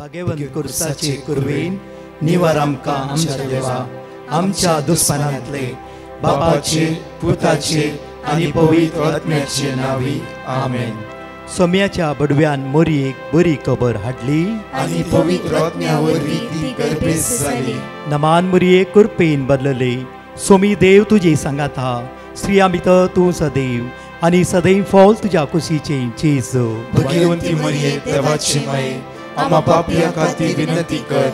भगवंत कुर्साचे कुरवेन निवार आमकां आमच्या देवा आमच्या दुस्पणांतले बापाचे पुताचे आनी पवित्र आत्म्याचे नावी आमेन. सोम्याच्या बडव्यान मोरयेक बरी खबर हाडली आनी पवित्र आत्म्या वरवीं ती गर्भेस जाली. नमान मोरये कुरपेन बदलले. सोमी देव तुजे सांगात हा. स्त्रिया भितर तूं सदैव आनी सदैव फॉल तुज्या कुशीचे चेज. भगवंती मरिये देवाची माये आम्हा पापियां खातीर विनंती कर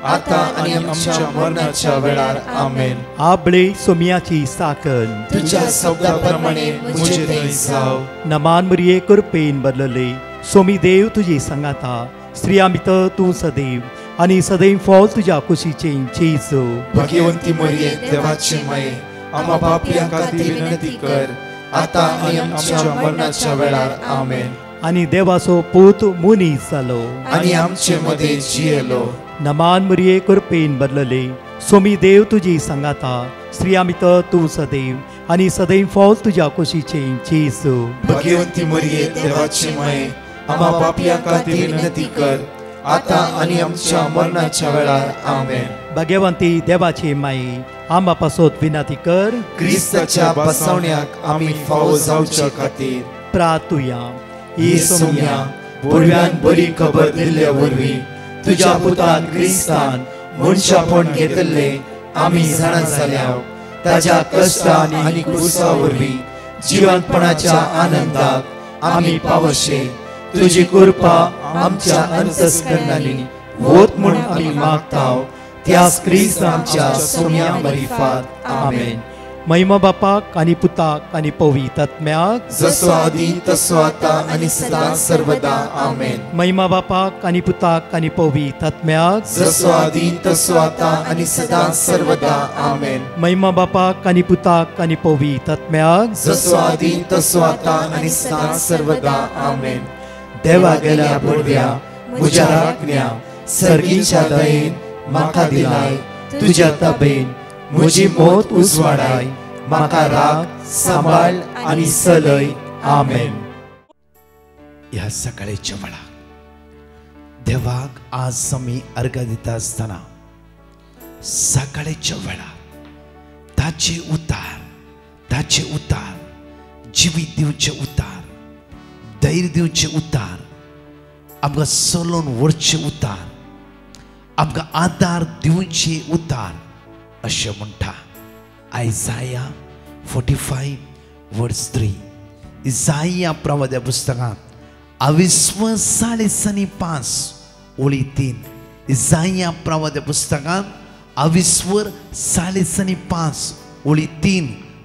आता आनी आमच्या मरणाच्या वेळार आमेन. आबळे सोम्याची साकन तुझ्या शब्दा प्रमाणे मुझे थंय जाव. नमान मोरये कुरपेन बदलले. सोमी देव तुजे सांगात हा. स्त्रिया भितर तूं सदैव आनी सदैव फॉल तुज्या कुशीचे चेज. भगवंती मरिये देवाची माये आम्हा पापियां खातीर विनंती कर आता आनी आमच्या मरणाच्या वेळार आमेन. आनी देवाचो पूत मुनीस जालो आनी आमचे मदे जियेलो. नमान मोरये कुरपेन बदलले. सोमी देव तुजी सांगात हा. स्त्रिया भितर तूं सदैव आनी सदैव फॉल तुज्या कुशीचे चेज. भगवंती मरिये देवाची माये आम्हा पापियां खातीर विनंती कर आता आनी आमच्या मरणाच्या वेळार आमेन. भगवंती देवाचे माये आम्हा पासत विनंती कर. क्रिस्ताच्या बसवण्याक आमी फावो जावच्या खातीर प्रार्थुया. ही सोम्या बडव्यान बरी खबर दिल्ल्या वरवीं तुज्या पुतान क्रिस्तान मनशापण घेतले आमी जाणा जाल्या. ताज्या कश्टान आनी क्रुसा वरवीं जिवंतपणाच्या आनंदाक आमी पावशे. तुजी कृपा आमच्या अंतस्करणांनी होत म्हूण आमी मागताव. त्याच क्रिस्त आमच्या सोम्या मरिफात आमेन. महिमा बापाक आनी पुताक आनी पवित्र आत्म्याक जसो आदी तसो आता आनी सदां सर्वदा आमेन. महिमा बापाक आनी पुताक आनी पवित्र आत्म्याक जसो आदी तसो आता आनी सदां सर्वदा आमेन. महिमा बापाक आनी पुताक आनी पवित्र आत्म्याक जसो आदी तसो आता आनी सदां सर्वदा आमेन. देवा गेल्या बडव्या म्हज्या राखण्या सर्गीच्या दयेन म्हाका दिलाय. तुज्या तबेन म्हजी मोत उजवाडाय. म्हाका राख सांबाळ आनी सलय. आमेन. ह्या सकाळच्या वेळार देवाक आज आमी अर्घ दिता आसतना सकाळच्या वेळार ताचे उतार जिवीत दिवचे उतार, धैर्य दिवचे उतार, आमकां चलोन व्हरचे उतार, आमकां आदार दिवचे उतार अशें म्हणटा आयझाया 45:3. इसाया प्रवाद्या पुस्तकांत 22:5 इसाया प्रवाद्या पुस्तकांत 22:5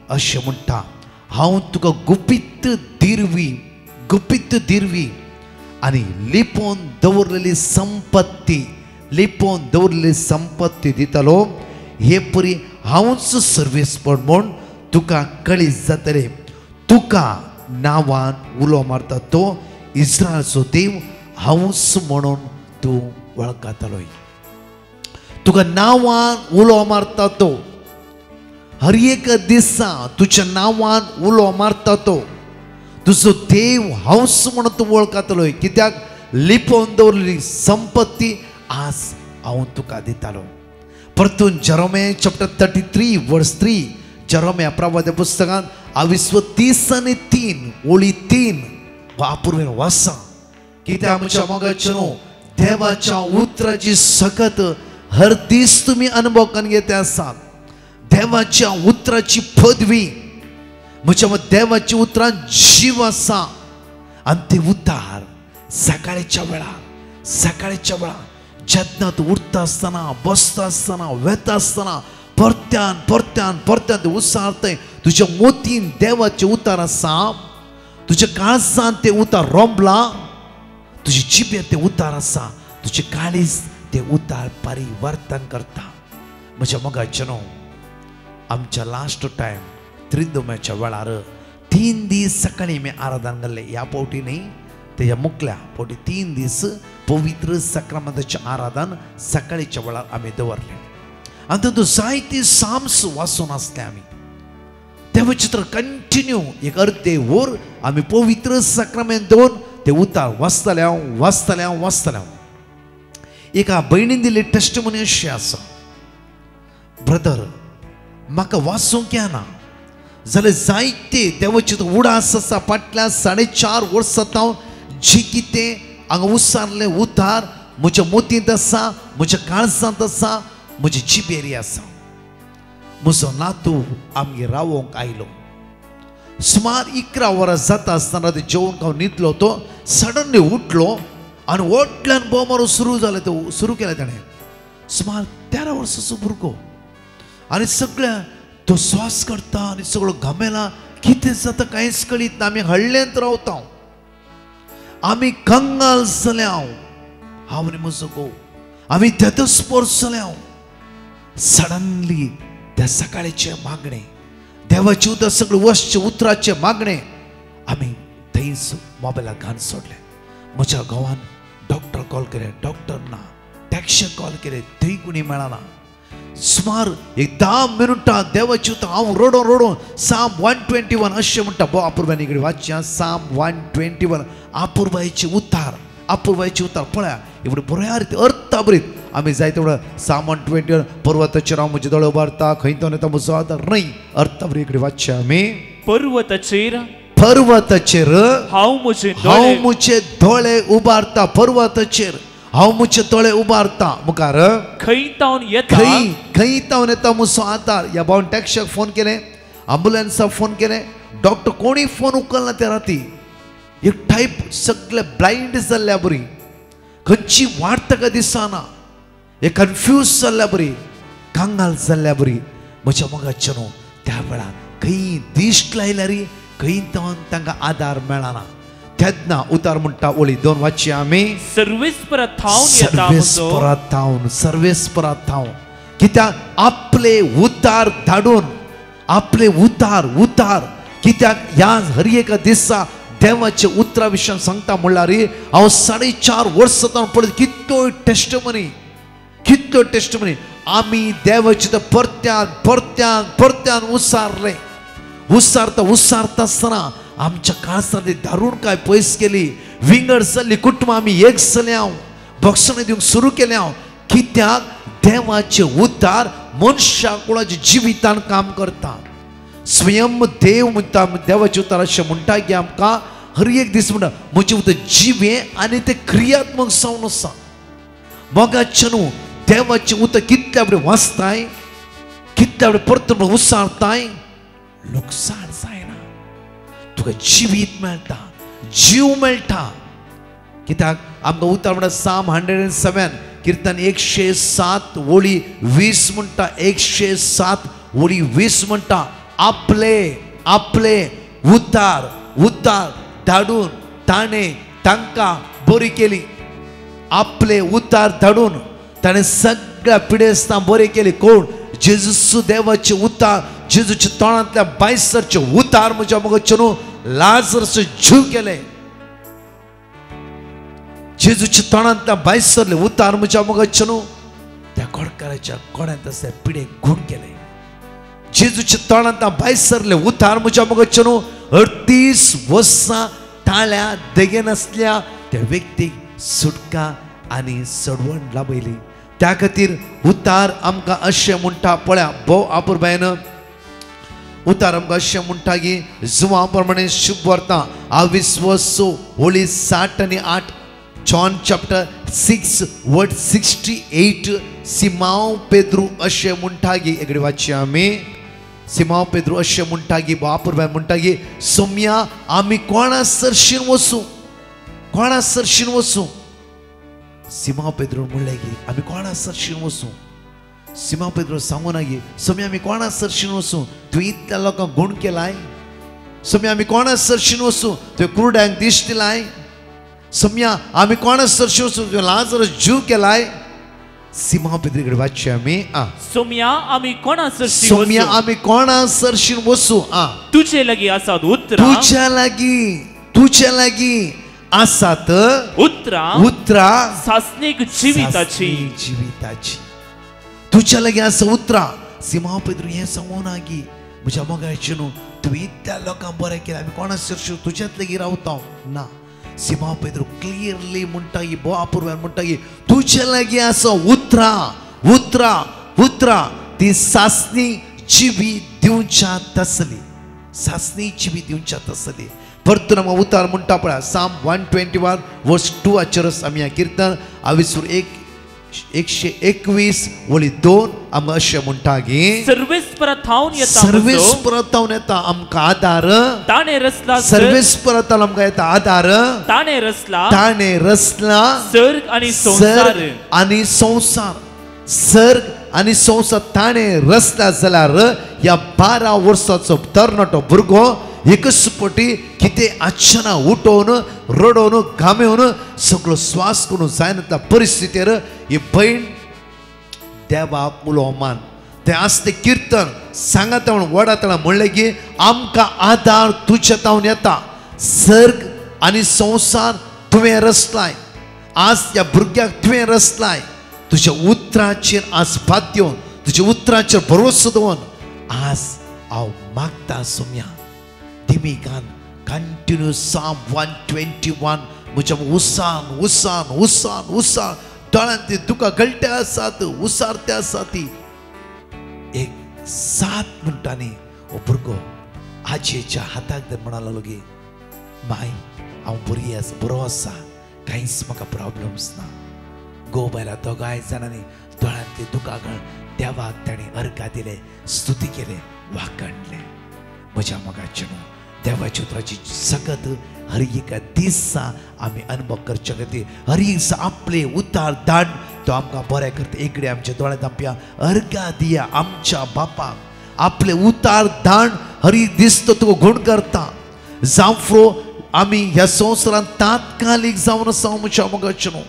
अशें म्हणटा हांव तुका गुपीत दिरवी आनी लिपोवन दवरलेली संपत्ती दितलो. हे परी हांवच सर्वेस्पण म्हूण तुका कळीस जातले. तुका नांवान उलो मारता तो इस्रायलचो देव हांवच म्हणून तूं वळखतलो. तुका नांवान उलो मारता तो हर एक दिसा तुज्या नांवान उलो मारता तो तुजो देव हांवच म्हणून तूं वळखतलो. कित्याक लिपोवन दवरलेली संपत्ती आज हांव तुका दितालो. परतून जेरेमिया चॅप्टर 33:3 जेरेमिया प्रवाद्या पुस्तकांत 22:3 वापुरवेन वाचा. कित्याक म्हज्या मोगाचें देवाच्या उतराची सकत हर दीस तुमी अनुभव करून घेता आसात. देवाच्या उतराची पदवी म्हज्या देवाच्या उतरांत जीव आसा आनी ते उतार सकाळच्या वेळार जेन्ना तूं उठता आसतना बसता आसतना वेता आसतना परत्यान ते उसारताय. तुज्या मोतीन देवाचे उतार आसा, तुज्या काळजांत ते उतार रोंबला, तुज्या जिबेर ते उतार आसा, तुजे काळीज ते उतार परिवर्तन करता. म्हज्या मोगाचें आमच्या लास्ट टायम त्रिदोमाच्या वेळार 3 दीस सकाळी आमी आराधना केल्ले. ह्या पावटी न्ही तेज्या मुखल्या पावटी 3 दीस पवित्र सक्रामंताचें आराधन सकाळीच्या वेळार आमी दवरले. आनी तातूंत जायती साम्स वाचून आसले. आमी देवाचें चित्र कंटिन्यू एक अर्दे वर आमी पवित्र सक्रामेंत दवरून ते उतार वाचतले. एका भयणीन दिले टेस्टमनी अशी आसा, ब्रदर म्हाका वाचूंक येना जाल्यार जायते देवाचे उडास आसा. फाटल्या 4.5 वर्सां हांव जी कितें हांगा उसारले उतार म्हज्या मोतींत आसा, म्हज्या काळजांत आसा, म्हज्या जिबेरी आसा. म्हजो नातू आमगे रावोंक आयलो. सुमार 11 वरां जाता आसतना ते जेवण खावन न्हिदलो. तो सडनली उठलो आनी व्हडल्यान बोमारो सुरू जालें. तो सुरू केलें ताणें. सुमार 13 वर्साचो भुरगो आनी सगळ्या तो स्वास करता आनी सगळो घामेला. कितें जाता कांयच कळीत ना. आमी हळ्ळेंत रावता, आमी कंगाल जाले. हांव आनी म्हजो घोव आमी तेदस्पर जाले. सडनली त्या सकाळचे मागणे, देवाचे उतर सगळे वसचे उतराचे मागणे आमी थंयच मोबायलाक घान सोडले. म्हज्या घोवान डॉक्टर कॉल केले, डॉक्टर ना. टॅक्सी कॉल केले, थंय कोणी मेळना. सुमार 10 मिनटां देवाचे उतर हांव रडोन रडोन साम 121 अशें म्हणटा. भो अपूर्बानी इकडे वाचया. साम 121 अपूर्बाईचे उतार, अपूर्बाईचे उतार पळया एवढे बऱ्या रिती अर्थ बरीत. आमी जाय तेवढं साम 121 पर्वताचेर हांव म्हजे दोळे उबारता, खंय तो येता म्हजो आदार. न्हय, अर्थ बरी इकडे वाचया आमी. पर्वताचेर हांव म्हजे दोळे उबारता. पर्वताचेर हांव म्हजे दोळे उबारता. मुखार खंय तावन येता म्हजो आदार. ह्या भावान टॅक्सीक फोन केले, अँब्युलन्साक फोन केले. डॉक्टर कोणी फोन उखलना त्या राती. एक टायप सगळे ब्लायंड जाल्ल्या बरी, खंयची वाट ताका दिसना. हे कन्फ्यूज जाल्ल्या बरी, कांगाल जाल्ल्या बरी. म्हज्या मोगाचे न्हू त्या वेळार खंय दिश्ट लायल्या री, खंय तांकां आदार मेळना. तेन्ना उतार म्हणटा ओळी 2 वाचया आमी. सर्वेस्परांत थावन कित्याक आपले उतार धाडून, आपले उतार कित्याक ह्या हर एका दिसा देवाचे उतरा विशयी सांगता म्हणल्यार हांव 4.5 वर्सां पळयत कितल्यो टेस्टमनी आमी देवाचे परत्यान उसारता आसतना आमच्या काळजांतली दारूण काय पयस केली. विंगड जाल्ली कुटुंबां आमी एक जाले. हांव भक्षणां दिवंक सुरू केलें. हांव कित्याक देवाचे उद्धार मनशा कोणाच्या जिवितान काम करता. स्वयं देव म्हणटा देवाचे उद्धार अशें म्हणटा की आमकां हर एक दीस म्हणटा म्हजे उद्दार जिवे आनी ते क्रियात्मक जावन आसा. मोगाचे न्हू देवाचे उद्दार कितल्या बरें वाचताय, कितल्या बरें परत उसारताय. लुकसाण जायना, तुका जिवीत मेळटा, जीव मेळटा. कित्याक आमकां उतार म्हणटा साम 107 कीर्तन 107 ओळी 20 म्हणटा. 107 ओळी 20 म्हणटा आपले उतार धाडून ताणें तांकां बरी केली. आपले उतार धाडून ताणें सगळ्या पिडेस्तां बरी केली. कोण? जेजूस देवाचे उतार, जेजूच्या तोंडांतल्या बायसरचे उतार म्हज्या मोगाचे न्हू लाजरस जीव केले. जेजूच्या तोंडांतल्या बायसरले उतार म्हज्या मोगाचे न्हू त्या कोडकाराच्या कोड्यांत आसले पिडे घूण केले. जेजूच्या तोंडांतल्या बायसरले उतार म्हज्या मोगाचे न्हू 38 वर्सां ताळ्या देगेन आसल्या त्या व्यक्तीक सुटका आनी सडवण लाभयली. त्या खातीर उतार आमकां अशें म्हणटा पळया भोव अपूर्बायन उतार आमकां अशें म्हणटा की जुवां प्रमाणे शुभ वार्ता 22 ओळी 7 आनी 8. John chapter 6 word 68. Simao Pedro अशें म्हणटा की एकडे वाचया आमी. सिमांव पेद्रू अशें म्हणटा की बापूरबाय म्हणटा की सोम्या आमी कोणा सरशीन वचूं. सिमांव पेद्रू म्हणलें की आमी कोणा सरशीन वचूं. सिमांव पेद्रू सांगूना की सोम्या आमी कोणा सरशीन वचूं. तुवें इतल्या लोकांक गुण केलाय. सोम्या आमी कोणा सरशीन वचूं. तुवें कुरड्यांक दिश्ट दिलाय. सोम्या आमी कोणा सरशीन वचूं. तुवें लाजरस जीव केलाय. सिमांव पेद्रीकडे वाचया आमी. सोम्या आमी कोणा सरशीन वचूं. तुजे लागीं आसात तुज्या लागीं आसात उतरां सासणेक जिविताची. तुज्या लागीं आसा उतरां. सिमांव पेद्रू हें सांगूना की म्हज्या मोगाचें न्हू तुवें इतल्या लोकांक बरें केलें आमी कोणा सरशीन तुज्याच लागीं रावता ना. सिमा पेद्रू क्लियरली म्हणटा की बोवापुरव्यान म्हणटा की तुझे लागी असो उतरा उतरा उतरा ती सासणी जिबी दिवच्यात आसली सासणी जिबी दिवच्यात आसली परतून आमकां उतार म्हणटा पळय साम 121 वर्स 2 आचरस आमी कीर्तन 121 वळी 2 आमकां अशें म्हणटा की सर्वेस्परा थावन येता सर्वेस परतावन येता आमकां आदार ताणे रचला सर्वेस परतावन आमकां येता आदार ताणे रचला सर्ग आनी संसार सर्ग आनी संसार सर्ग आनी संसार ताणे रचला जाल्यार ह्या 12 वर्साचो तरणाटो भुरगो एकच पटी कितें आच्छना उठोवन रडोवन घामेवन सगळो स्वास करून जायना परिस्थितीर ही भयण देवाक उलोवमान ते आसते कीर्तन सांगात म्हणून वडातळा म्हणलें की आमकां आदार तुजे तावन येता सर्ग आनी संसार तुवें रचलाय आज ह्या भुरग्याक तुवें रचलाय तुज्या उतराचेर आज भात दिवन तुज्या उतराचेर भरोसो दवरून आज हांव मागता सोम्या दिमिकान कंटिन्यू साम 121 म्हज्या उसान उसान उसान उसान दोळ्यांत ती तुका गळटे आसात उसारते आसात ती एक 7 मिनटांनी हो भुरगो आजयेच्या हाताक धर म्हणा लागलो गे माय हांव बरी आसा बरो आसा कांयच म्हाका प्रॉब्लम्स ना गो बायला दोगांय जाणांनी दोळ्यांतली दुकां घाल देवाक ताणें अर्घा दिले स्तुती केले वाकणले म्हज्या मोगाचे न्हू देवाच्या उतराची सगत हर एका दिसा आमी अनुभव करचे खातीर हर एक आपले उतार दान तो आमकां बरें करता एकडे आमच्या दोळ्यांत आमच्या अर्घा दिया आमच्या बापाक आपले उतार दान हर एक दीस तो तुका घुण करता जावफ्रो आमी ह्या संवसारांत तात्कालीक जावन आसा म्हज्या मोगाचे न्हू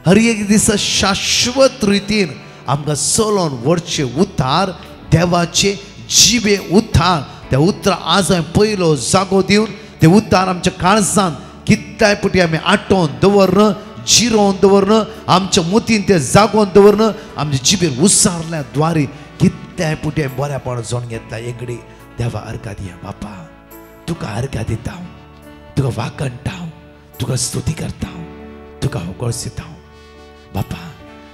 हर एक दिसा शाश्वत रितीन आमकां चलोन व्हरचे उतार देवाचे जिबे उतार त्या उतार आज हांवें पयलो जागो दिवन ते उतार आमच्या काळजांत कितल्याय पटी आमी आटोवन दवरन जिरोवन दवरन आमच्या मोतीन ते जागोवन दवरन आमच्या जिबेर उसारल्या द्वारे कितल्याय पटी आमी बऱ्यापण जोण घेतला एकडे देवा अर्घा दिया बापा तुका अर्घा दिता हांव तुका वाकणटा हांव तुका स्तुती करता हांव तुका होगळसिता हांव बापा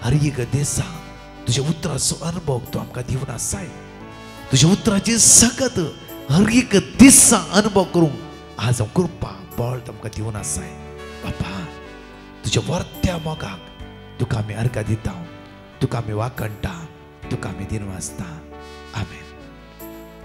हर एक दिसा तुज्या उतराचो अनुभव तूं आमकां दिवन आसाय तुज्या उतराची सगत हर एक दिसा अनुभव करूंक आज हांव कृपा बळ तुमकां दिवन आसाय बापा तुज्या वर्त्या मोगाक तुका आमी अर्घा दिता तुका आमी वाकणटा तुका आमी दिवन वाचता आमेन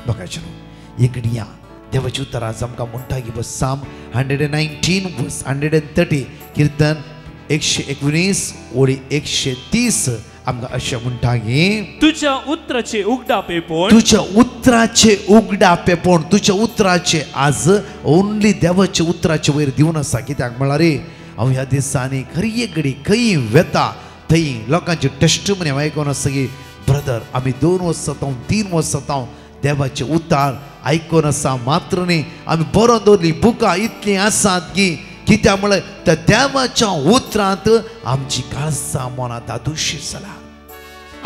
बघायचे न्हू एक या देवाची उतर आज आमकां म्हणटा की बस साम 119 वर्स 130 कीर्तन 119 ओळी 130 आमकां अशें म्हणटा की तुझ्या उतराचे उगडापेपण तुझ्या उतराचे उगडापेपण तुझ्या उतराचे आज ओन्ली देवाचे उतराचे वयर दिवन आसा कित्याक म्हळ्यार रे हांव ह्या दिसांनी खरी एक घडी खंय वेता थंय लोकांचे टेस्टमनी हांव आयकोन आसा की ब्रदर आमी 2 वर्सां जाता 3 वर्सां जाता देवाचे उतार आयकोन आसा मात्र न्ही आमी बरोवन दवरली बुकां इतलीं आसात की कित्याक म्हळ्यार त्या देवाच्या उतरांत आमची काळजां मनां दादुशी जाला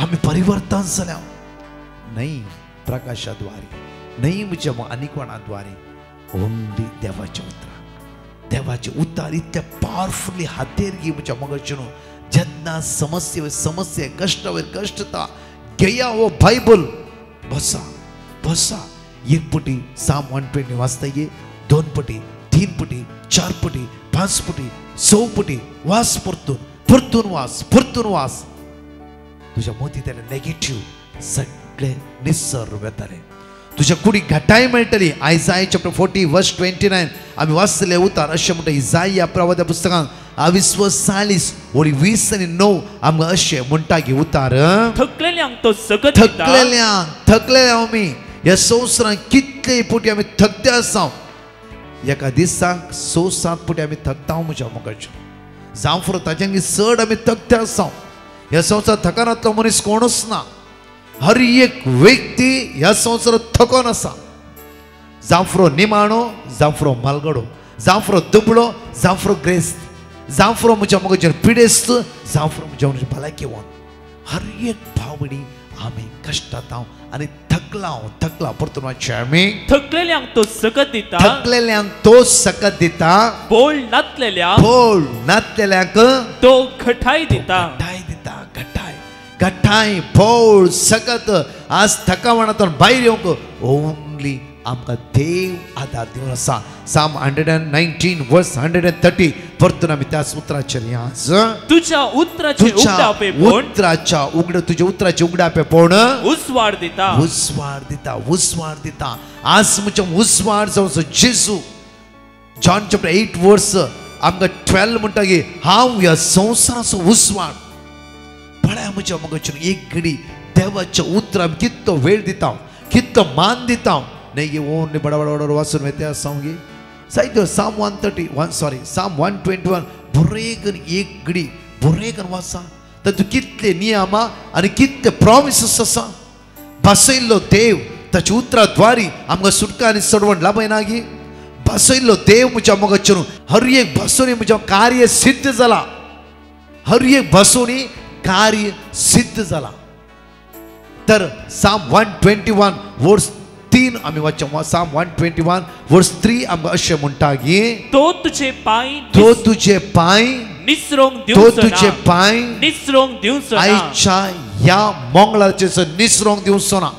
आमी परिवर्तन जाल्या न्हय प्रकाशा द्वारे न्हय म्हज्या आनी कोणा द्वारे ओन्ली देवाच्या उतरां देवाचे उतार इतले पावरफुली हातेर घे म्हज्या मोगाचे न्हू जेन्ना समस्ये कश्ट वयर कश्टता घेया हो बायबल बसा बसा एक पटी साम 120 वाचता गे 2 पटी 3 पटी 4 पटी 5 पटी 6 पटी वास परतून वास तुझ्या मोतीतले नेगेटिव्ह सगळे निसर वेताले तुझ्या कुडी घटाय मेळटली आयसाया चॅप्टर 40 वर्स 29 आमी वाचले उतार अशें म्हणटा इसाया प्रवाद्या पुस्तकांत 40 ओळी 20 आनी 9 आमकां अशें म्हणटा की उतार थकलेल्यांक तो सगत थकलेल्या आमी ह्या संवसारांत कितले पटी आमी थकते आसा एका दिसाक 6-7 पटी आमी थकता म्हज्या मोगाचे जावं फुरो ताच्यानी चड आमी थकते आसा ह्या संवसारांत थकानांतलो मनीस कोणूच ना हर एक व्यक्ती ह्या संवसारांत थकोन आसा जावं फुरो निमाणो जावं फुरो मालगडो जावं फुरो दुबळो जावं फुरो ग्रेस्त जावं फुरो म्हज्या मोगाचेर पिडेस्त जावं फुरो म्हज्या भलायकेवन हर एक भाव भयणी आमी कश्टांत आनी थकला परतून वाचूया आमी. थकलेल्यांक तो सकत दिता, थकलेल्यांक तो सकत दिता, बोल नातलेल्यांक बोल नातलेल्यांक तो घटाय दिता. घटाय बोल सकत. आज थकावणातून भायर येवंक ओनली आमकां देव आदार दिवन आसा. साम 119 वर्स 130 परतून आमी त्या उतराचेर या. तुझ्या उतराचे उगडापे पण तुझ्या उतराचे उगडापे पण उस्वार दिता. उस्वार दिता. आज म्हज्या उस्वार जावचो जेजू. जॉन चॅप्टर 8 वर्स आमकां 12 म्हणटा की हांव ह्या संवसाराचो उस्वार. पळय म्हज्या मगाच्यान एक घडी देवाच्या उतराक कितलो वेळ दिता, कितलो मान दिता. नहीं ये ओनली बड़ा बड़ा बड़ा वासन में त्या सांगे साइड साम 131 सॉरी साम 121 बुरेगन एक घडी बुरेगन वासा तू कितले नियमा आणि कितले प्रॉमिसेस आसा बसयल्लो देव ताच्या उतराद्वारी आमकां सुटका आनी सोडवण लाभयनागी. बसयल्लो देव म्हज्या मोगाचेर हर एक बसोनी म्हज्या कार्य सिद्ध जाला. हर एक बसोनी कार्य सिद्ध जाला. तर साम 121 वर्स 3 आम्ही वाचूया. साम 121 वर्स 3 आमकां अशें म्हणटा की तो तुझे पाय निसरोंग दिवचो आयच्या ह्या मंगळाचेर निसरोंग दिवचो ना.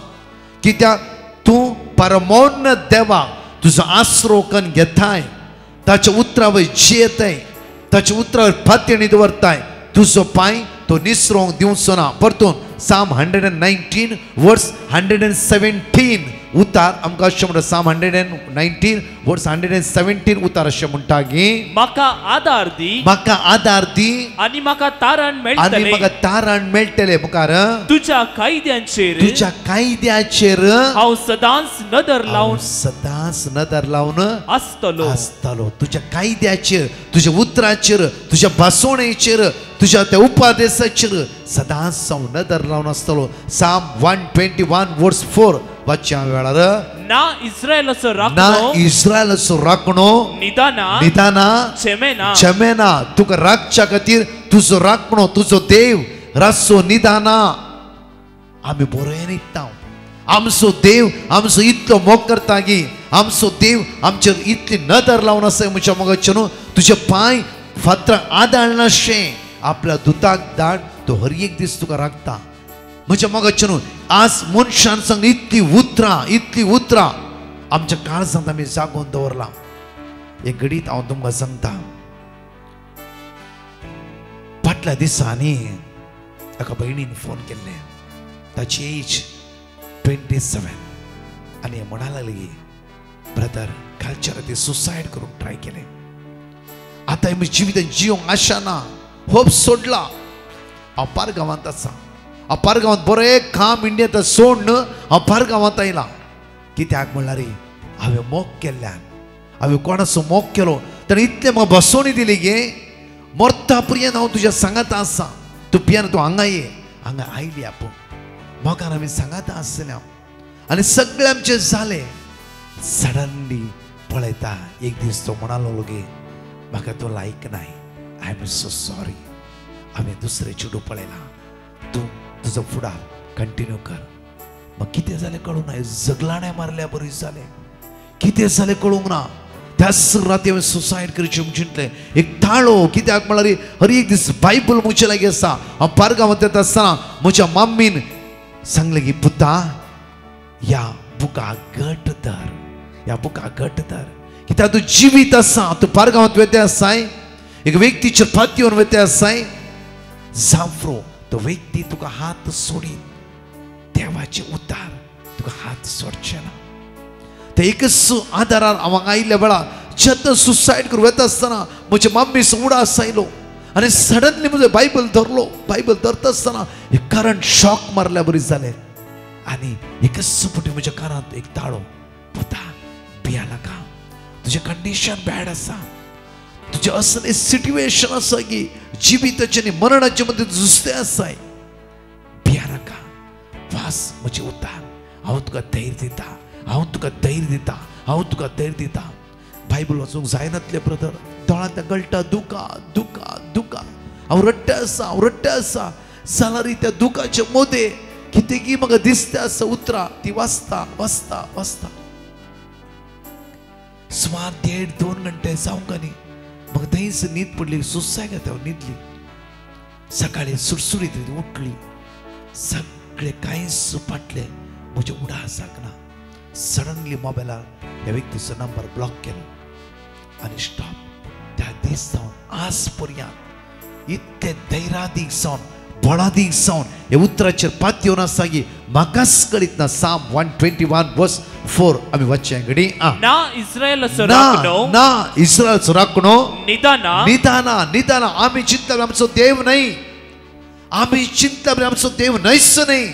कित्याक तूं परमोन्नत देवा तुजो आसरो करून घेताय. ताच्या उतरावय जियेताय, ताच्या उतरावर फात्यणी दवरताय. तुजो पाय तो निसरोंग दिवचो ना. परतून साम 119 वर्स 117 उतार आमकां अशें म्हणटा. साम 119 वर्स 117 उतार अशें म्हणटा की म्हाका आदार दी आनी म्हाका तारण मेळटले. मुखार तुज्या कायद्यांचेर हांव सदांच नदर लावन आसतलो. तुज्या कायद्याचेर, तुज्या उतराचेर, तुज्या भासोणेचेर, तुज्या त्या उपादेशाचेर सदांच हांव नदर लावन आसतलो. साम 121 वर्स 4 वाचया वेळार ना इस्रायलाचो राखणो निदाना क्षमेना. तुका राखच्या खातीर तुजो राखणो तुजो देव रासो निदाना. आमी बरोयन इत्ता आमचो देव आमचो इतलो मोग करता की आमचो देव आमचेर इतली नदर लावन आसा. म्हज्या मोगाचे न्हू तुजे पांय फातराक आदाळनाशें आपल्या दुताक धाड. तो हर एक दीस तुका राखता. म्हज्या मोगाचे न्हू आज मनशान सांग इतली उतरां आमच्या काळजांत आमी जागोवन दवरला. एक घडीत हांव तुमकां सांगता. फाटल्या दिसांनी एका भयणीन फोन केल्ले. ताची एज 27 आनी म्हणा लागली ब्रदर कालच्या राती सुसायड करूंक ट्राय केले. आतां म्हज्या जिवितांत जिवंक आशा ना, होप सोडला. हांव पार गांवांत आसा. अपार गांवांत बरो एक काम इंडियेंत सोड न अपार गांवांत आयला. कित्याक म्हणल्यार हांवें मोग केल्ल्यान हांवें कोणाचो मोग केलो ताणें इतले म्हाका बसोवणी दिली गे मरता पर्यंत हांव तुज्या सांगाता आसा. तूं पियान तूं हांगा ये. हांगा आयली आपूण मोगान आमी सांगाता आसले आनी सगळें आमचें जालें. सडनली पळयता एक दीस तो म्हणलो गे म्हाका तो लायक नाय. I am so sorry. हांवें दुसरें चेडूं पळयलां. तूं तुजो फुडार कंटिन्यू कर. मग कितें जालें कळूंक ना. जगलाण्या मारल्या बरी जालें. कितें जालें कळूंक ना. त्याच राती हांवें सुसायड करचें चिंतलें. एक ताळो कित्याक म्हळ्यार हर एक दीस बायबल म्हजे लागीं आसा. हांव पार गांवांत येता आसतना म्हज्या मम्मीन सांगलें की पुता ह्या बुकाक घट धर. कित्याक तूं जिवीत आसा. तूं पार गांवांत वेते आसाय. एक व्यक्तीचेर फातयेवन वेते आसाय. जांफ्रो तो व्यक्ती तुका हात सोडी देवाचे उतार तुका हात सोडचे ना. ते एकच आदारार हांव आयिल्ल्या वेळार जेन्ना सुसायड करूं वता आसतना म्हजे मम्मी उडा आसायलो आनी सडनली म्हजो बायबल धरलो. बायबल धरता आसतना एक करंट शॉक मारल्या बरी जालें आनी एकच फावटी म्हज्या कानांत एक ताळो. पुता भिया नाका. तुजें कंडिशन बॅड आसा. तुजें असलें सिट्युएशन आसा की जिविताचे आनी मरणाचे मदीं झुजते आसाय. भिया नाका. वास म्हजें उतार. हांव तुका धैर्य दिता. बायबल वाचूंक जायनातले ब्रदर. दोळ्यांत गळटा दुका. हांव रडटा आसा. जाल्यार त्या दुकाचे मोदे कितेंय म्हाका दिसता असं उतरां ती वाचता वाचता वाचता सुमार 1.5-2 घंटे जावंक न्ही म्हाका थंयच न्हीद पडली सुसायग न्हिदली सकाळी सुरसुरीत उठली सगळे कांयच फाटले म्हजे उडासाक ना सडनली मोबायलार ह्या व्यक्तीचो नंबर ब्लॉक केलो आनी स्टॉप त्या दीस जावन आज पर्यंत इतले धैर्यादीक जावन बळादीक जावन हे उतराचेर पात येवन आसा की म्हाकाच कळीत ना साम 121:4 आमी वाचचें घडी ना इस्रायेलाचो राखणो ना इस्रायेलाचो राखणो निदाना निदाना निदाना आमी चिंतला आमचो देव नाही आमी चिंतला आमचो देव नाहीच नाही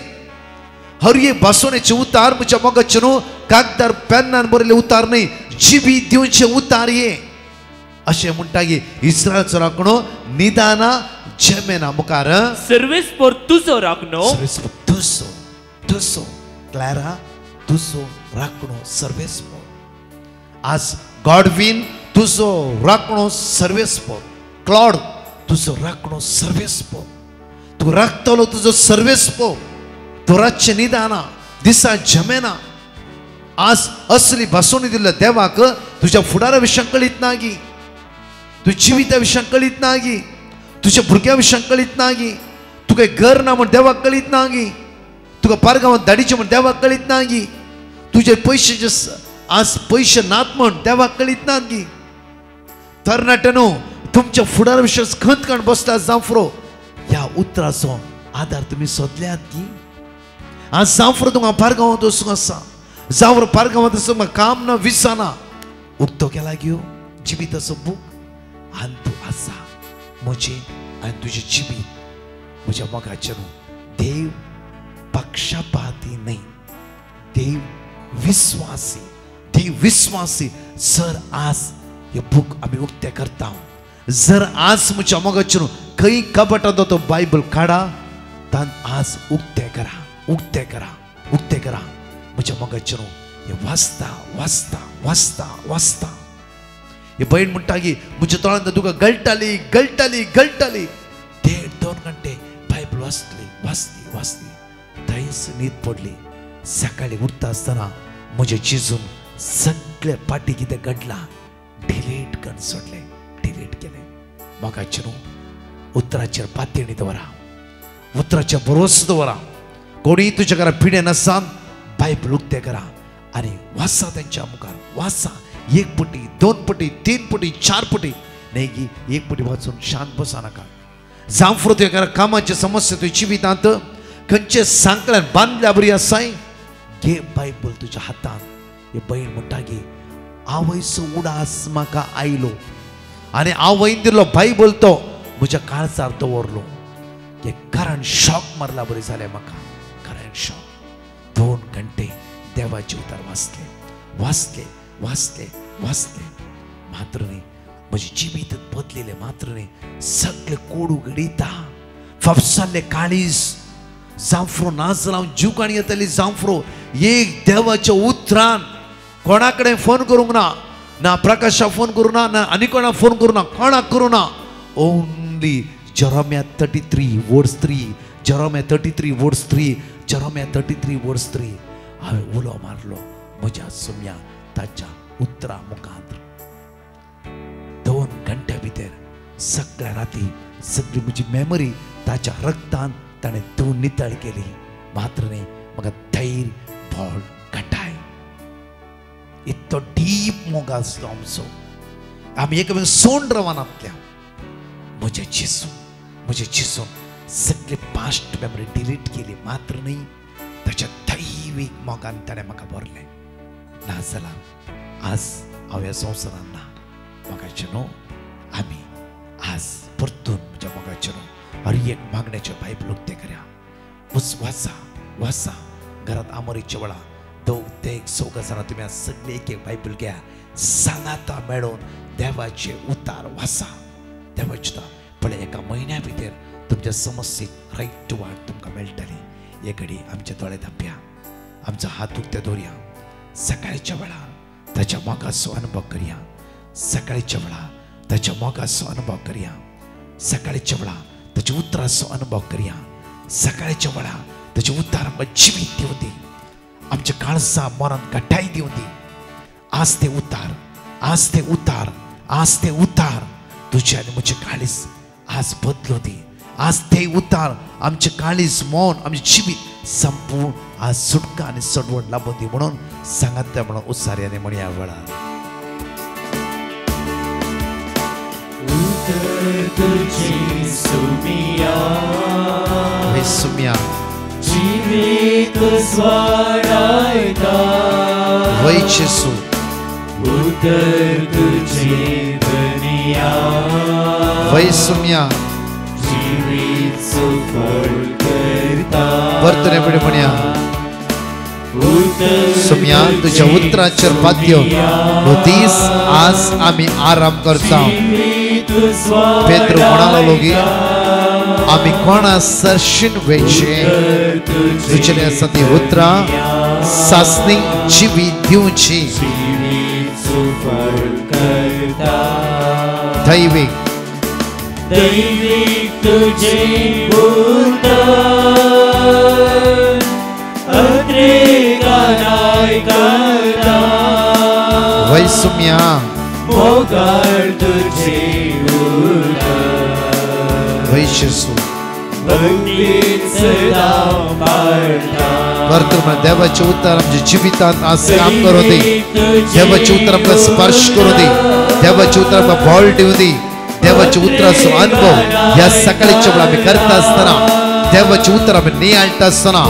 हर एक भासोणेचे उतार म्हज्या मोगाचे न्हू कागदार पेनान बरयले उतार न्ही जिबी दिवचे उतार ये अशें म्हणटा की इस्रायेलाचो राखणो निदाना जेमेना मुखार सर्वेस por तुजो राखणो तुजो तुजो क्लॅरा तुजो राखणो सर्वेस por आज गॉडविन तुजो राखणो सर्वेस por क्लॉड तुजो राखणो सर्वेस por तू राखतलो तुजो सर्वेस por तू रातचे निदाना दिसा जमेना आज असली भासोणी दिल्या देवाक तुझ्या फुडारा विशयां कळीत ना गी तुझ्या जिविता विशयां कळीत ना गी तुझ्या भुरग्या विशयां कळीत ना गी तुका घर ना म्हण देवाक कळीत ना गी तुका पारगांवांत धाडीचे म्हण देवाक कळीत ना गी तुझे पयशे आज पयशे नात म्हण देवाक कळीत ना गी तरणाट्यानो तुमच्या फुडारा विशय खंत काण बसता जांफ्रो ह्या उतराचो आधार तुमी सोदल्यात की आज जांफ्रो तुका पारगांवांत वचूंक आसा जांफ्रो पारगांवांत वचूंक म्हाका काम ना विसा ना उक्तो केला घेव जिबिताचो बूक आनी तूं आसा म्हजे आनी तुझे जिबीत म्हज्या मोगाचे न्हू देव पक्षपाती न्ही देव विस्वासी जर आज हे बूक आमी उक्ते करता जर आज म्हज्या मोगाचे न्हू खंय कबटांत तो बायबल काडा तान आज उक्ते करा उक्ते करा उक्ते करा म्हज्या मोगाचे न्हू हे वाचता वाचता वाचता वाचता हे बहीण म्हणटा की म्हज्या तोंडांत तुका गळटाली गळटाली गळटाली 1.5-2 घंटे बायबल वाचली वाचली वाचली थंयच न्हीद पडली सकाळी उठता आसतना म्हजे चिजून सगळे पाटी कितें घडलां डिलीट करून सोडले डिलीट केले मोगाचे न्हू उतराचेर पातयणी दवरा उतराचेर भरोस दवरा कोणी तुज्या घरा पिडे नासान बायबल उक्ते करा आनी वाचा तेंच्या मुखार वाचा 1 पटी 2 पटी 3 पटी 4 पटी न्ही की 1 पटी वाचून शांत बसा नाका जांफ्रो तुज्या घरा कामाचे समस्या तुज्या जिवितांत खंयचे सांकळ्यान बांदल्या बरी आसाय घे बायबल तुज्या हातान हे बहीण म्हणटा की आवयचो उडास म्हाका आयलो आनी आवयन दिल्लो बायबल तो म्हज्या काळजार दवरलो हे कारण शॉक मारला बरी जालें म्हाका कारण शॉक 2 घंटे देवाचे उतार वाचले वाचले वाचले वाचले मात्र न्ही म्हजी जिबीत बदलिले मात्र न्ही सगळे कोडू घडिता फपसाल्ले काळीज जांफ्रो नाच लावन जीव काणी येतली जांफ्रो एक देवाच्या उतरान कोणा कडेन फोन करूंक ना ना प्रकाशा फोन करूं ना आनी कोणा फोन करूं ना कोणाक करूं ना ओन्ली Jeremiah 33:3 Jeremiah 33:3 Jeremiah 33:3 हांवें उलो मारलो म्हज्या सुम्या ताच्या उतरा मुखांत 2 घंट्या भितर सगळ्या राती सगळी म्हजी मेमरी ताच्या रक्तान ताणें धुवन नितळ केली मात्र न्ही म्हाका धैर्य बळ घटाय इतलो डीप मोग आसलो आमचो आमी एकामेक सोंड रवानांतल्या म्हजे चिसून सगळे पास्ट मेमरी डिलीट केली मात्र न्ही ताच्या दैवीक मोगान ताणें म्हाका भरलें ना जाल्यार आज हांव ह्या संवसारान ना मोगाचे न्हू आमी आज परतून म्हज्या मोगाचे न्हू हर एक मागण्याचे बायबल उक्ते करया वाचा वाचा घरांत आमोरीच्या वेळा 2-3 जाणां तुमी आज सगळे एक बायबल घ्या सांगाता मेळोवन देवाचे उतार वाचा देवाचे उतार पण एका म्हयन्या भितर तुमच्या समस्येक रायट वाट तुमकां मेळटली हे घडी आमचे दोळे धांपया आमचो हात उक्ते दवरया सकाळच्या वेळार ताच्या मोगाचो अनुभव करया सकाळच्या वेळार ताच्या मोगाचो अनुभव करया सकाळच्या वेळार ताच्या उतराचो अनुभव करया सकाळच्या वेळार तुझे उद्धार आमकां जिवीत दिवं दी, आमच्या काळजा मरण घटाय दिवं दी. आज ते उद्धार, आज ते उद्धार, आज ते उद्धार तुझे आनी म्हजे काळीज आज बदलो दी. आज ते उद्धार आमचे काळीज मौन आमचे जिवीत संपूर्ण आज सुटका आणि सडवण लाभून दी म्हणून सांगत त्या म्हणून उत्सार्याने म्हणया वेळा सुमिया जिवीत स्वाडायता वै जेसू उतर तुझे दुनिया वै सुमिया जीवित सफल करता वर्तने पुढे म्हणया सुमिया तुझ्या उतराचेर पाद्यो दीस आज आम्ही आराम करता. पेद्रो म्हणाला लोगी आम्ही कोणा सरशीन वेचे तुझे आसा ती उतरा सासणी जिवी दिवची दैविक दैविक तुझे बुद्ध अद्रेगानाय करता वै सुमिया मोगाळ तुझे वै जेसू भक्तीत सदा पाळता वर्तमान देवाचे उत्तर आमच्या जीवितात आज काम करू दे. देवाचे उत्तर आमकां स्पर्श करू दे. देवाचे उत्तर आमकां बळ दिवं दी. देवाचे उतराचो अनुभव ह्या सकाळीच्या वेळा आम्ही करता असताना देवाचे उतर आम्ही नियाळटा असताना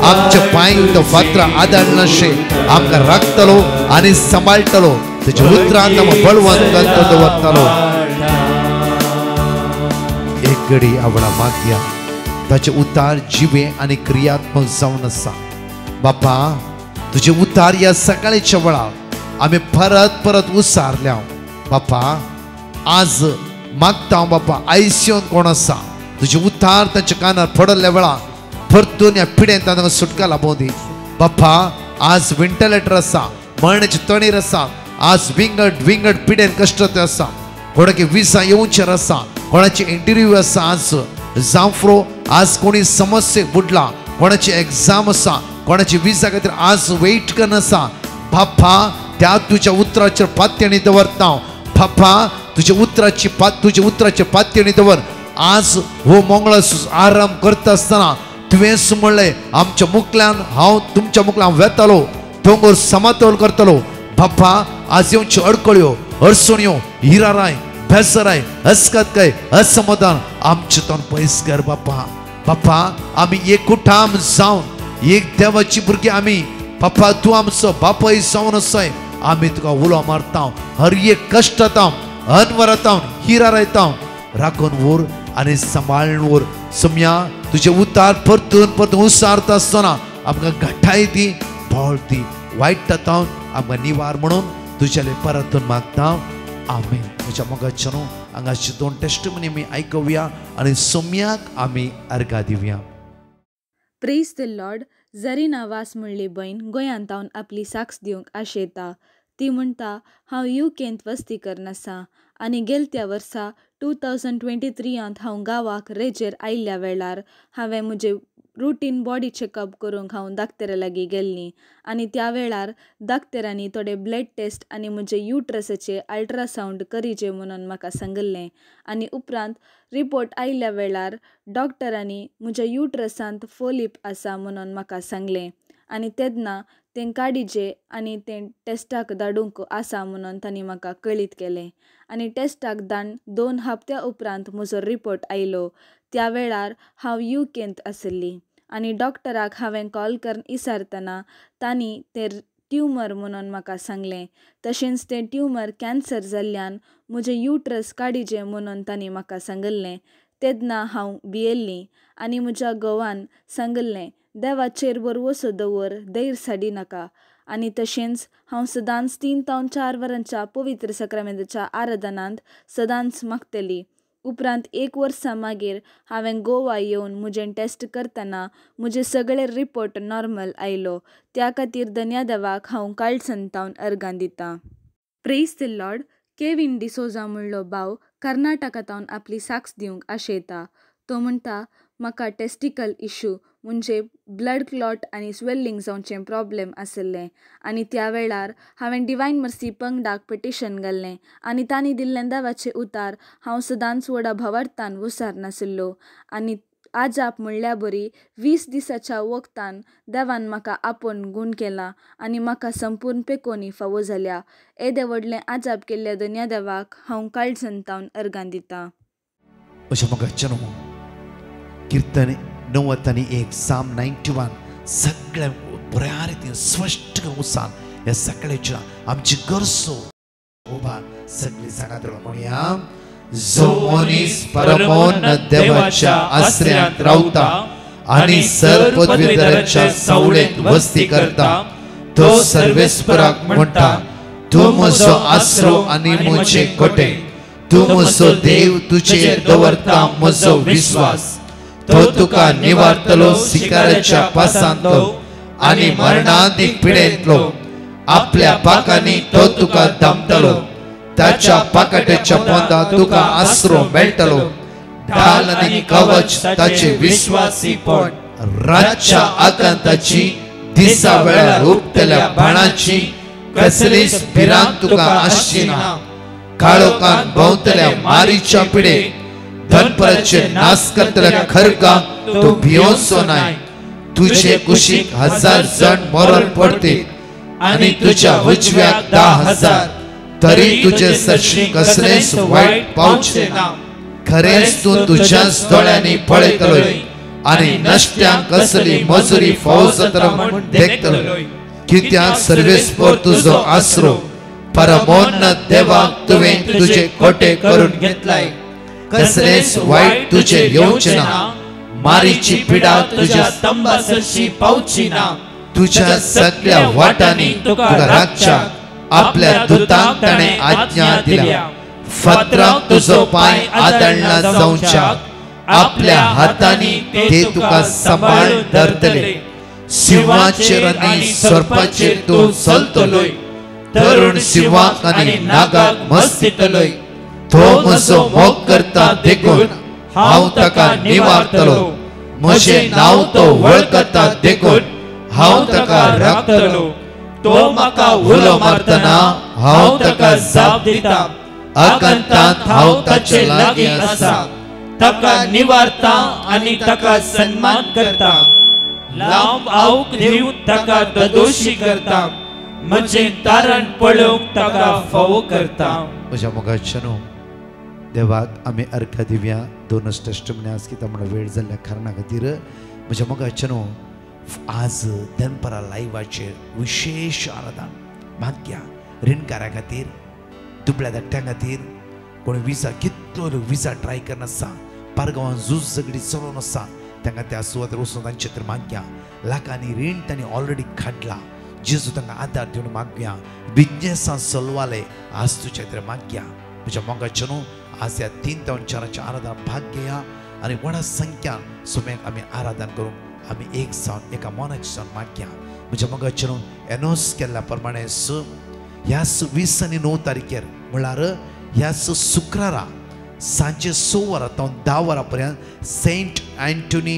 आमच्या पांयांक तो फातर आदाळनाशे आमकां राखतलो आनी सांबाळटलो. तुज्या उतरांत आमकां बळवंत दवरतलो. एक घडी आवडा मागया ताचे उतार जिवे आणि क्रियात्मक जावन आसा. बापा तुझे उतार या सकाळीच्या वेळा आम्ही परत परत उसारल्या. बापा आज मागता बापा आयसीयून कोण आसा तुझे उतार तांच्या कानार पडल्या वेळा परतून या पिड्यान तांकां सुटका लाभोव दी. बापा आज वेंटिलेटर आसा, मरणाची तणीर आसा, आज विंगड पिड्यान कश्ट आसा, कोणाकी विजा येवचेर आसा, कोणाची इंटरव्यू आसा, आज जावफ्रो आज कोणी समस्येक बुडला, कोणाची एग्जाम आसा, कोणाची विजा खातीर आज वेट करन आसा. बापा त्या तुझ्या उतराचेर पातयेणी दवरता. बापा तुझ्या उतराचे पातयेणी दवर. आज हो मंगळ आराम करता असताना तुवेंच म्हणले आमच्या मुखल्यान हांव तुमच्या मुखल्यान वेतालो, दोंगर समतोल करतलो. बापा आज येवच्यो अडकळ्यो, अडचण्यो, हिराराय, बेसराय, अस्कतकाय, असमाधान आमचेतून पयस कर. बापा बापा आमी एक कुटाम जावन एक देवाची भुरगीं आमी. बापा तूं आमचो बापाय जावन आसाय. आमी तुका उलो मारता. हर एक कश्ट येता, अनवर येता, हिरार येता, राखून उर आनी सांबाळून उर. सुम्या तुझे उतार परतून उसारता आसतना आमकां घटाय दी, बळ दी. वायट जाता आमकां निवार म्हणून तुज्याले परतून मागता. आमेन. म्हज्या मोगाचें हांगाची 2 टेस्टमनी आमी आयकुया आनी सोम्याक आमी अर्घा दिवया. Praise the Lord. जरीना वास म्हणली बहीण गोंयांत तावन आपली साक्ष दिवंक आशेता. ती म्हणटा हांव UKंत वस्ती करन आसा आनी गेलत्या वर्सा 2023 हांव गांवाक रेजेर आयिल्ल्या वेळार हांवें म्हजें रुटीन बॉडी चॅकअप करूंक हांव दाक्तरा लागीं गेल्लीं आनी त्या वेळार दाक्तरांनी थोडे ब्लड टेस्ट आनी म्हजे युट्रसाचे अल्ट्रासावंड करीचे म्हणून म्हाका सांगल्लें. आनी उपरांत रिपोर्ट आयिल्ल्या वेळार डॉक्टरांनी म्हज्या युट्रसांत फोलिप आसा म्हणून म्हाका सांगलें आनी तेन्ना तें काडीचे आनी तें टेस्टाक धाडूंक आसा म्हणून तांणी म्हाका कळीत केलें. आनी टेस्टाक धाडून 2 हप्त्या उपरांत म्हजो रिपोर्ट आयलो. त्या वेळार हांव UKंत आसली आनी डॉक्टराक हांवें कॉल करून विचारतना तांणी तें ट्युमर म्हणून म्हाका सांगलें. तशेंच तें ट्युमर कॅन्सर जाल्ल्यान म्हजें युट्रस काडीचें म्हणून तांणी म्हाका सांगल्लें. तेन्ना हांव भियेल्लीं आनी म्हज्या घोवान सांगल्लें देवाचेर भरवोसो दवर, धैर्य साडी नाका. आनी तशेंच हांव सदांच 3 ते 4 वरांच्या पवित्र सक्रामेंताच्या आराधनांत सदांच मागतली. उपरांत 1 वर्सा मागीर हांवें गोवा येवन म्हजें टेस्ट करतना म्हजे सगळे रिपोर्ट नॉर्मल आयलो. त्या खातीर धन्यदेवाक हांव काळसंतावन अर्गां दितां. Praise the Lord. Kevin D'Souza म्हणलो भाव कर्नाटकांत आपली साक्ष दिवंक आशेता. तो म्हणटा म्हाका टेस्टिकल इश्यू म्हणजे ब्लड क्लॉट आनी स्वेल्लिंग जावचे प्रॉब्लेम आसले आनी त्या वेळार हांवें डिवायन मर्सी पंगडाक पिटिशन घाल्लें आनी तांणी दिल्लें देवाचें उतार हांव सदांच व्हडा भावार्थान विसरनाशिल्लो आनी आजाप म्हणल्या बरी 20 दिसाच्या वखदान देवान म्हाका आपोवन गूण केला आनी म्हाका संपूर्ण पेकोनी फावो जाल्या. येदें व्हडलें आजाप केल्ल्या दोनया देवाक हांव काळजंतावन अर्गां दितां. अशें म्हाका चनो कीर्तन 91 साम 91 सगळ्या बऱ्या रितीन स्पश्ट उसान ह्या सगळ्याच्या आमची गरजो उबा सगळी सांगात म्हणया. जो मनीस परमोन्नत देवाच्या आश्रयांत रावता आणि सर्वपदवीधराच्या सावळेंत वस्ती करता तो सर्वेस्पराक म्हणटा, तूं म्हजो आसरो आनी म्हजे कोटे, तूं म्हजो देव, तुजेर दवरता म्हजो विश्वास. तो तुका निवारतलो शिकाराच्या पासांतलो आनी मरणादीक पिडेंतलो. आपल्या पाकांनी तो तुका धांपतलो, ताच्या पाकाट्याच्या पोंदा तुका आसरो मेळटलो. ढाल आनी कवच ताचे विश्वासीपण, रातच्या आकांताची दिसा वेळार उपतल्या बाणाची कसलीच भिरांत तुका आसची ना. काळोखान भोंवतल्या मारीच्या पिडे, धनपराचे नाश करतल्या खरगाक तूं भियोचो नाय. तुजे कुशीक 1000 जण मरण पडतील आनी तुज्या उजव्याक 10,000, तरी तुजे सशी कसलेच वाईट पावचे ना. खरेच तूं तुज्याच दोळ्यांनी पळयतलोय आनी नश्ट्यांक कसली मजुरी फावो जातलो म्हूण देखतलोय. कित्याक सर्वेस्पर तुजो आसरो, परमोन्नत देवाक तुवें तुजे कोटे करून घेतलाय. कसलेच वाईट तुजे येवचे ना. मारीची पिडा तुज्या स्तंभा सरशी पावची ना. तुज्या सगळ्या वाटांनी तुका राखच्याक आपल्या दुतांक ताणें आज्ञा दिल्या. फातराक तुजो पांय आदळना जावच्याक आपल्या हातांनी ते तुका सांबाळून धरतले. सिंहाचेर आनी सर्पाचेर तूं चलतलोय, तरुण सिंहाक आनी नागाक मस्तितलोय. तो म्हजो मोग करता देखून हांव ताका निवारतलो. म्हजें नांव तो वळखता देखून हांव ताका राखतलो. तो म्हाका उलो मारतना हांव ताका जाप दिता. आकांतांत हांव ताचे लागीं आसा. ताका निवारता आनी ताका सन्मान करता. लांब आऊक दिवन ताका दोशी करता. म्हजें तारण पळोवंक ताका फावो करता. म्हज्या मोगाचेनो देवाक आमी अर्घ दिवया. 2 टेस्टमनी आज कित्याक म्हणून वेळ जाल्ल्या कारणा खातीर म्हज्या मोगाचेनो आज दनपरा लायव्हाचेर विशेष आराधन मागया. ऋणकारा खातीर, दुबळ्या धाकट्यां खातीर, कोणी विजा कितलो विजा ट्राय करना आसा, पारगांवां झूज झगडी चलोवन आसा, तांकां त्या सुवातेर वचून तांचे खातीर मागया. लाखांनी रीण तांणी ऑलरेडी काडला. जेजू तांकां आदार दिवन मागया. बिजनेसां चलवाले आज तुजे खातीर मागया. म्हज्या मोगाचेनो आज ह्या 3 ते 4 आराधन भाग घेया आनी व्हडा संख्यान सुम्याक आमी आराधन करूंक आमी एक जावन एका मोनाची जावन मागया. म्हज्या मोगाचेनो एनोस केल्ल्या प्रमाणे ह्या 20 आनी 9 तारखेर म्हळ्यार ह्या शुक्रारा सांजे 6 वरां तो 10 वरां पर्यंत सेंट एंटोनी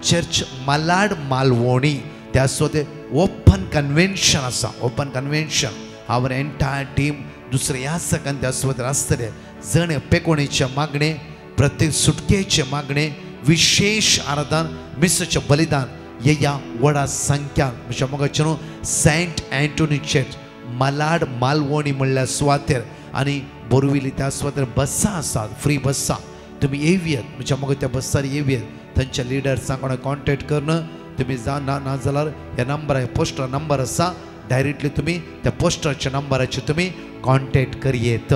चर्च मालाड मालवणी त्या सुवातेर ओपन कन्वेन्शन आसा. ओपन कन्वेन्शन आवर एंटायर टीम दुसरे ह्या सकान त्या सुवातेर आसतले. जण पेकोणेचे मागणे, प्रत्येक सुटकेचे मागणे, विशेष आराधन, मिसाचें बलिदान ह्या व्हडा संख्यान म्हज्या मोगाचेनो सेंट एंटोनी चर्च मालाड मालवणी म्हणल्या सुवातेर आनी बोरविली त्या सुवातेर बसां आसात, फ्री बसां. तुमी येवयात, म्हज्या मोगा त्या बसार येवयात. थंयच्या लिडर्सांक कोणा कॉन्टेक्ट करन तुमी ना जाल्यार ह्या नंबर पोस्टर नंबर आसा, डायरेक्टली तुमी त्या पोस्टराच्या नंबराचेर तुमी कॉन्टेक्ट करयेत.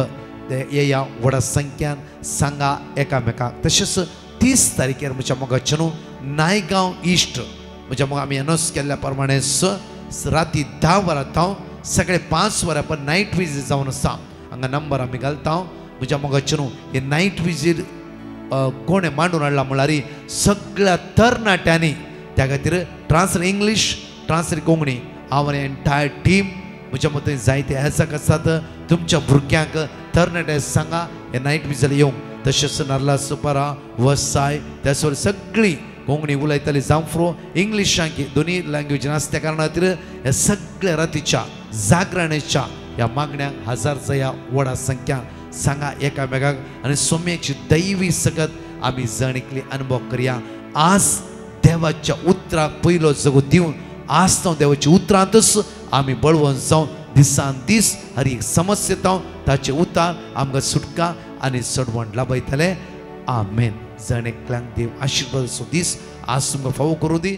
ह्या व्हडा संख्यान सांगा एकामेकाक. तशेंच 30 तारखेर म्हज्या मोगाचेनो नायगांव इश्ट म्हज्या मोगा आमी अनाउन्स केल्ल्या प्रमाणे राती 10 वरां तावन सगळे 5 वरां पण नायट विजीट जावन आसा. हांगा नंबर आमी घालता. म्हज्या मोगाचेनो हे नायट विजीट कोणे मांडून हाडला म्हळ्यार सगळ्या तरणाट्यांनी त्या खातीर ट्रान्सलेट इंग्लीश, ट्रान्सलेट कोंकणी हांव एंटायर टीम म्हज्या मतीन जायते हेजाक आसात. तुमच्या भुरग्यांक तरणाट्यांक सांगा हे नायट विजीट येवंक तशेंच नारला सुपारा वसाय त्यासोर सगळी कोंकणी उलयताली जावं इंग्लिशांक दोन्ही लँग्वेजीन आसल्या कारणान खातीर हे सगळ्या रातीच्या जागरणेच्या ह्या मागण्यांक हजार जया व्हडा संख्या सांगा एकामेकाक आनी सोम्याची दैवी सगत आमी जणिकली अनुभव करया. आज देवाच्या उतराक पयलो जगो दिवन आज तो देवाच्या उतरांतच आमी बळवून जावन दिसान दीस हर एक समस्या येता ताचे उतार आमकां सुटका आनी सडवण लाभयतले. आमेन. जण एकल्यांक देव आशीर्वाद दीस आज तुमकां फावो करूं दी.